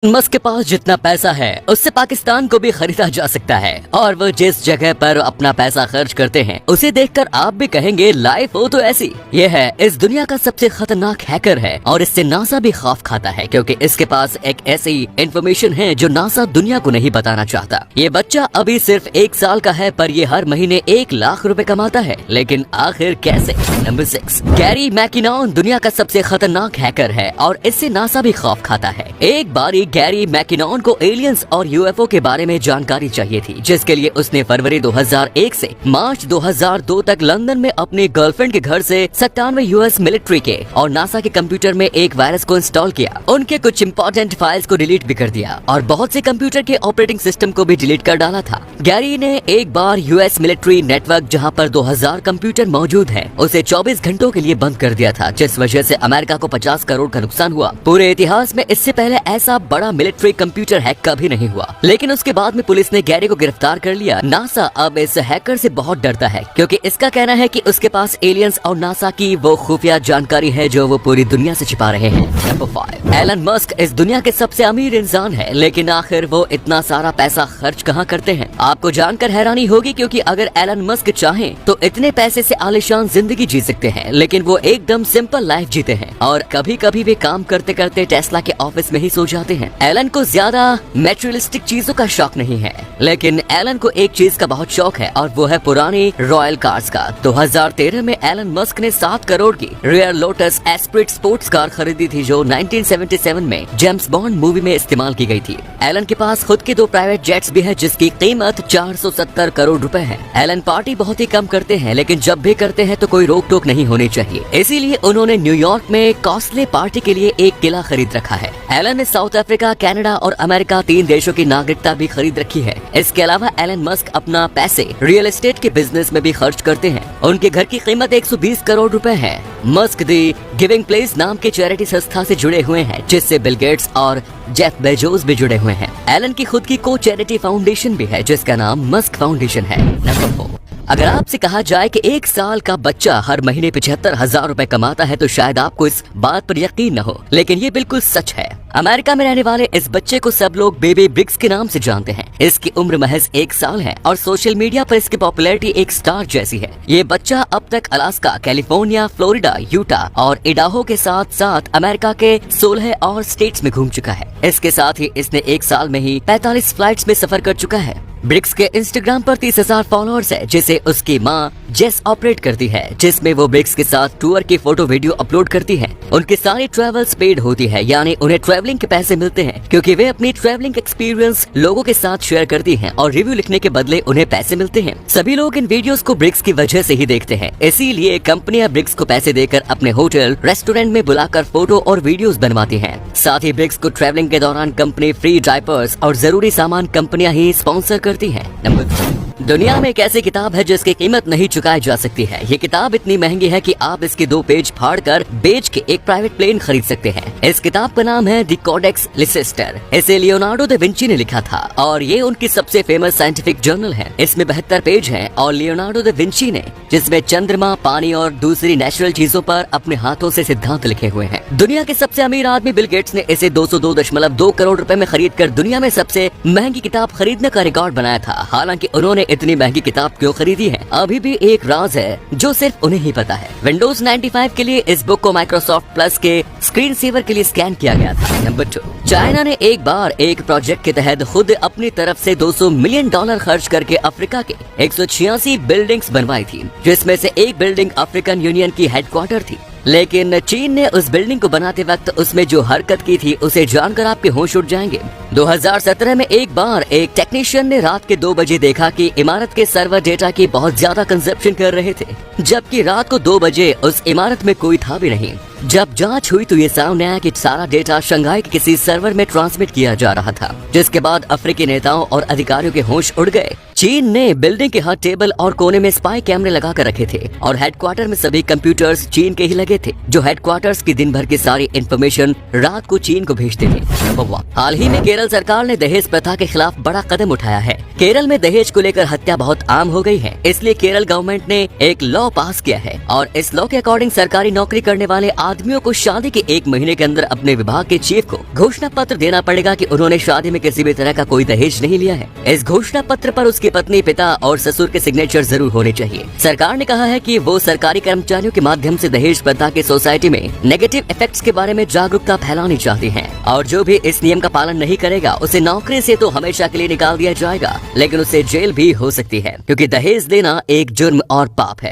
Musk के पास जितना पैसा है उससे पाकिस्तान को भी खरीदा जा सकता है और वो जिस जगह पर अपना पैसा खर्च करते हैं उसे देखकर आप भी कहेंगे लाइफ हो तो ऐसी। ये है इस दुनिया का सबसे खतरनाक हैकर है और इससे नासा भी खौफ खाता है क्योंकि इसके पास एक ऐसी इंफॉर्मेशन है जो नासा दुनिया को नहीं बताना चाहता। ये बच्चा अभी सिर्फ 1 साल का है पर ये हर महीने 1 लाख रुपए कमाता है, लेकिन आखिर कैसे? नंबर 6, गैरी मैकिनॉन दुनिया का सबसे खतरनाक हैकर है और इससे नासा भी खौफ खाता है। एक बारी गैरी मैकिनॉन को एलियंस और यूएफओ के बारे में जानकारी चाहिए थी, जिसके लिए उसने फरवरी 2001 से मार्च 2002 तक लंदन में अपनी गर्लफ्रेंड के घर से 97 यूएस मिलिट्री के और नासा के कंप्यूटर में एक वायरस को इंस्टॉल किया। उनके कुछ इंपॉर्टेंट फाइल्स को डिलीट भी कर दिया और बहुत से कंप्यूटर के ऑपरेटिंग सिस्टम को भी डिलीट कर डाला था। गैरी ने एक बार यूएस मिलिट्री नेटवर्क जहां पर 2000 कंप्यूटर मौजूद हैं, उसे 24 घंटों के लिए बंद कर दिया था, जिस वजह से अमेरिका को 50 करोड़ का नुकसान हुआ। पूरे इतिहास में इससे पहले ऐसा बड़ा मिलिट्री कंप्यूटर हैक कभी नहीं हुआ, लेकिन उसके बाद में पुलिस ने गैरी को गिरफ्तार कर लिया। नासा अब इस हैकर से बहुत डरता है क्योंकि इसका कहना है कि उसके पास एलियंस और नासा की वो खुफिया जानकारी है जो वो पूरी दुनिया से छिपा रहे हैं। नंबर 5, एलन मस्क इस दुनिया के सबसे अमीर इंसान है, लेकिन आखिर वो इतना सारा पैसा खर्च कहाँ करते हैं? आपको जानकर हैरानी होगी क्योंकि अगर एलन मस्क चाहें तो इतने पैसे से आलीशान जिंदगी जी सकते हैं, लेकिन वो एकदम सिंपल लाइफ जीते हैं और कभी कभी वे काम करते करते टेस्ला के ऑफिस में ही सो जाते हैं। एलन को ज्यादा मैटेरियलिस्टिक चीजों का शौक नहीं है, लेकिन एलन को एक चीज का बहुत शौक है और वो है पुरानी रॉयल कार्स का। 2013 में एलन मस्क ने 7 करोड़ की rare Lotus Esprit sports car खरीदी थी जो 1977 में जेम्स बॉन्ड मूवी में इस्तेमाल की गई थी। एलन के पास खुद के 2 प्राइवेट जेट्स भी है जिसकी कीमत 470 करोड़ रुपए है। एलन पार्टी बहुत ही कम करते हैं, लेकिन जब भी करते हैं तो कोई रोक टोक नहीं होनी चाहिए, इसीलिए उन्होंने न्यूयॉर्क में कॉस्टली पार्टी के लिए एक किला खरीद रखा है। एलन ने साउथ अफ्रीका, कनाडा और अमेरिका 3 देशों की नागरिकता भी खरीद रखी है। इसके अलावा एलन मस्क अपना पैसे रियल एस्टेट के बिजनेस में भी खर्च करते हैं। उनके घर की कीमत 120 करोड़ रुपए है। मस्क दी गिविंग प्लेस नाम की चैरिटी संस्था से जुड़े हुए हैं, जिससे बिल गेट्स और जेफ बेजोस भी जुड़े हुए हैं। एलन की खुद की को चैरिटी फाउंडेशन भी है जिसका नाम मस्क फाउंडेशन है। नंबर 4, अगर आपसे कहा जाए कि 1 साल का बच्चा हर महीने 75,000 रुपए कमाता है तो शायद आपको इस बात पर यकीन न हो, लेकिन ये बिल्कुल सच है। अमेरिका में रहने वाले इस बच्चे को सब लोग बेबी ब्रिक्स के नाम से जानते हैं। इसकी उम्र महज 1 साल है और सोशल मीडिया पर इसकी पॉपुलैरिटी एक स्टार जैसी है। ये बच्चा अब तक अलास्का, कैलिफोर्निया, फ्लोरिडा, यूटा और इडाहो के साथ साथ अमेरिका के 16 और स्टेट्स में घूम चुका है। इसके साथ ही इसने 1 साल में ही 45 फ्लाइट्स में सफर कर चुका है। ब्रिक्स के इंस्टाग्राम पर 30,000 फॉलोअर्स है, जिसे उसकी माँ जेस ऑपरेट करती है, जिसमें वो ब्रिक्स के साथ टूर की फोटो वीडियो अपलोड करती है। उनकी सारी ट्रैवल्स पेड होती है, यानी उन्हें ट्रैवलिंग के पैसे मिलते हैं क्योंकि वे अपनी ट्रैवलिंग एक्सपीरियंस लोगों के साथ शेयर करती हैं और रिव्यू लिखने के बदले उन्हें पैसे मिलते हैं। सभी लोग इन वीडियोस को ब्रिक्स की वजह से ही देखते हैं, इसीलिए कंपनियां ब्रिक्स को पैसे देकर अपने होटल, रेस्टोरेंट में बुलाकर फोटो और वीडियोस बनवाती हैं। साथ ही ब्रिक्स को ट्रैवलिंग के दौरान कंपनी फ्री डायपर्स और जरूरी सामान कंपनियां ही स्पॉन्सर करती हैं। नंबर 3, दुनिया में एक ऐसी किताब है जिसकी कीमत नहीं चुकाई जा सकती है। ये किताब इतनी महंगी है कि आप इसके 2 पेज फाड़कर बेच के एक प्राइवेट प्लेन खरीद सकते हैं। इस किताब का नाम है द कोडेक्स लिसेस्टर। इसे लियोनार्डो दा विंची ने लिखा था और ये उनकी सबसे फेमस साइंटिफिक जर्नल है। इसमें 72 पेज हैं और लियोनार्डो दा विंची ने जिसमें चंद्रमा, पानी और दूसरी नेचुरल चीजों पर अपने हाथों से सिद्धांत लिखे हुए हैं। दुनिया के सबसे अमीर आदमी बिल गेट्स ने इसे 202.2 करोड़ रुपए में खरीद कर दुनिया में सबसे महंगी किताब खरीदने का रिकॉर्ड बनाया था। हालांकि उन्होंने इतनी महंगी किताब क्यों खरीदी है, अभी भी एक राज है जो सिर्फ उन्हें ही पता है। विंडोज 95 के लिए इस बुक को माइक्रोसॉफ्ट प्लस के स्क्रीन सेवर के लिए स्कैन किया गया था। नंबर 2, चाइना ने एक बार एक प्रोजेक्ट के तहत खुद अपनी तरफ से $200 मिलियन खर्च करके अफ्रीका के 186 बिल्डिंग्स बनवाई थी, जिसमें से एक बिल्डिंग अफ्रीकन यूनियन की हेडक्वार्टर थी। लेकिन चीन ने उस बिल्डिंग को बनाते वक्त उसमें जो हरकत की थी उसे जानकर आपके होश उड़ जाएंगे। 2017 में एक बार एक टेक्नीशियन ने रात के 2 बजे देखा कि इमारत के सर्वर डेटा की बहुत ज्यादा कंजप्शन कर रहे थे, जबकि रात को 2 बजे उस इमारत में कोई था भी नहीं। जब जांच हुई तो ये सामने आया कि सारा डेटा शंघाई के किसी सर्वर में ट्रांसमिट किया जा रहा था, जिसके बाद अफ्रीकी नेताओं और अधिकारियों के होश उड़ गए। चीन ने बिल्डिंग के हर टेबल और कोने में स्पाई कैमरे लगा कर रखे थे और हेडक्वार्टर में सभी कंप्यूटर्स चीन के ही लगे थे, जो हेडक्वार्टर्स की दिन भर की सारी इंफॉर्मेशन रात को चीन को भेजते थे। हाल ही में केरल सरकार ने दहेज प्रथा के खिलाफ बड़ा कदम उठाया है। केरल में दहेज को लेकर हत्या बहुत आम हो गई है, इसलिए केरल गवर्नमेंट ने एक लॉ पास किया है और इस लॉ के अकॉर्डिंग सरकारी नौकरी करने वाले आदमियों को शादी के 1 महीने के अंदर अपने विभाग के चीफ को घोषणा पत्र देना पड़ेगा कि उन्होंने शादी में किसी भी तरह का कोई दहेज नहीं लिया है। इस घोषणा पत्र पर उसकी पत्नी, पिता और ससुर के सिग्नेचर जरूर होने चाहिए। सरकार ने कहा है कि वो सरकारी कर्मचारियों के माध्यम से दहेज प्रथा की सोसाइटी में नेगेटिव इफेक्ट्स के बारे में जागरूकता फैलानी चाहती है, और जो भी इस नियम का पालन नहीं करेगा उसे नौकरी से तो हमेशा के लिए निकाल दिया जाएगा, लेकिन उसे जेल भी हो सकती है, क्योंकि दहेज देना एक जुर्म और पाप है।